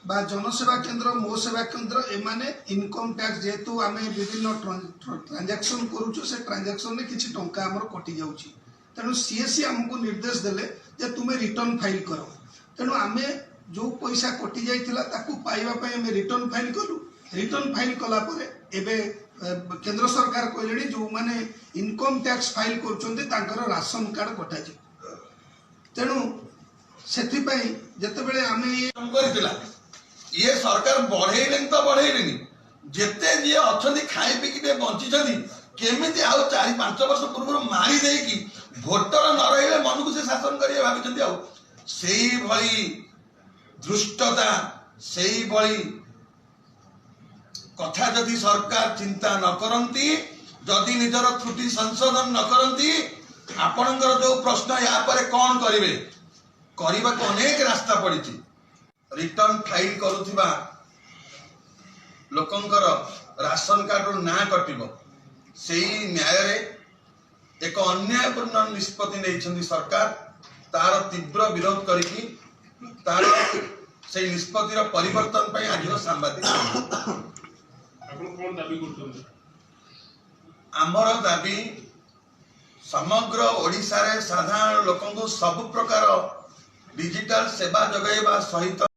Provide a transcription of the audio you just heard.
बा जनसेवा केन्द्र मो सेवा केन्द्र एमाने इनकम टैक्स जेहेतु आम विभिन्न ट्रांजैक्शन करूँ से ट्रांजैक्शन में किसी टंका आमर कटि जाऊँगी तेणु सीएससी आमको निर्देश देले जे तुम्हें रिटर्न फाइल कर तेणु आम जो पैसा कटि जाइथिला पाइबा रिटर्न फाइल कलु रिटर्न फाइल कला परे एबे केंद्र सरकार कहले जो माने इनकम टैक्स फाइल कर राशन कार्ड कटा तेणु से जिते आम ये सरकार बढ़ेले तो बढ़ेले जिते जी अच्छा खाई पीकी बंची केमी आउ 4-5 वर्ष पूर्व मारी देकी भोटर न रही मन को से शासन करेंगे भाई धृष्टता से कथा जदि सरकार चिंता न करती जदि निजर त्रुटि संशोधन न करती आपणकर जो प्रश्न या पर कौन करेंगे करने को अनेक रास्ता पड़ी रिटर्न फाइल करुवा लोकंकर राशन कार्ड ना कटिबो से न्याय रे एक अन्यायपूर्ण निष्पत्ति नहीं सरकार तार तीव्र विरोध करिकी तार से निष्पत्तिर परिवर्तन पर आज सांबादिक आमर दाबी समग्र ओडिशा रे साधारण लोकंको सब प्रकार डिजिटल सेवा जगैबा सहित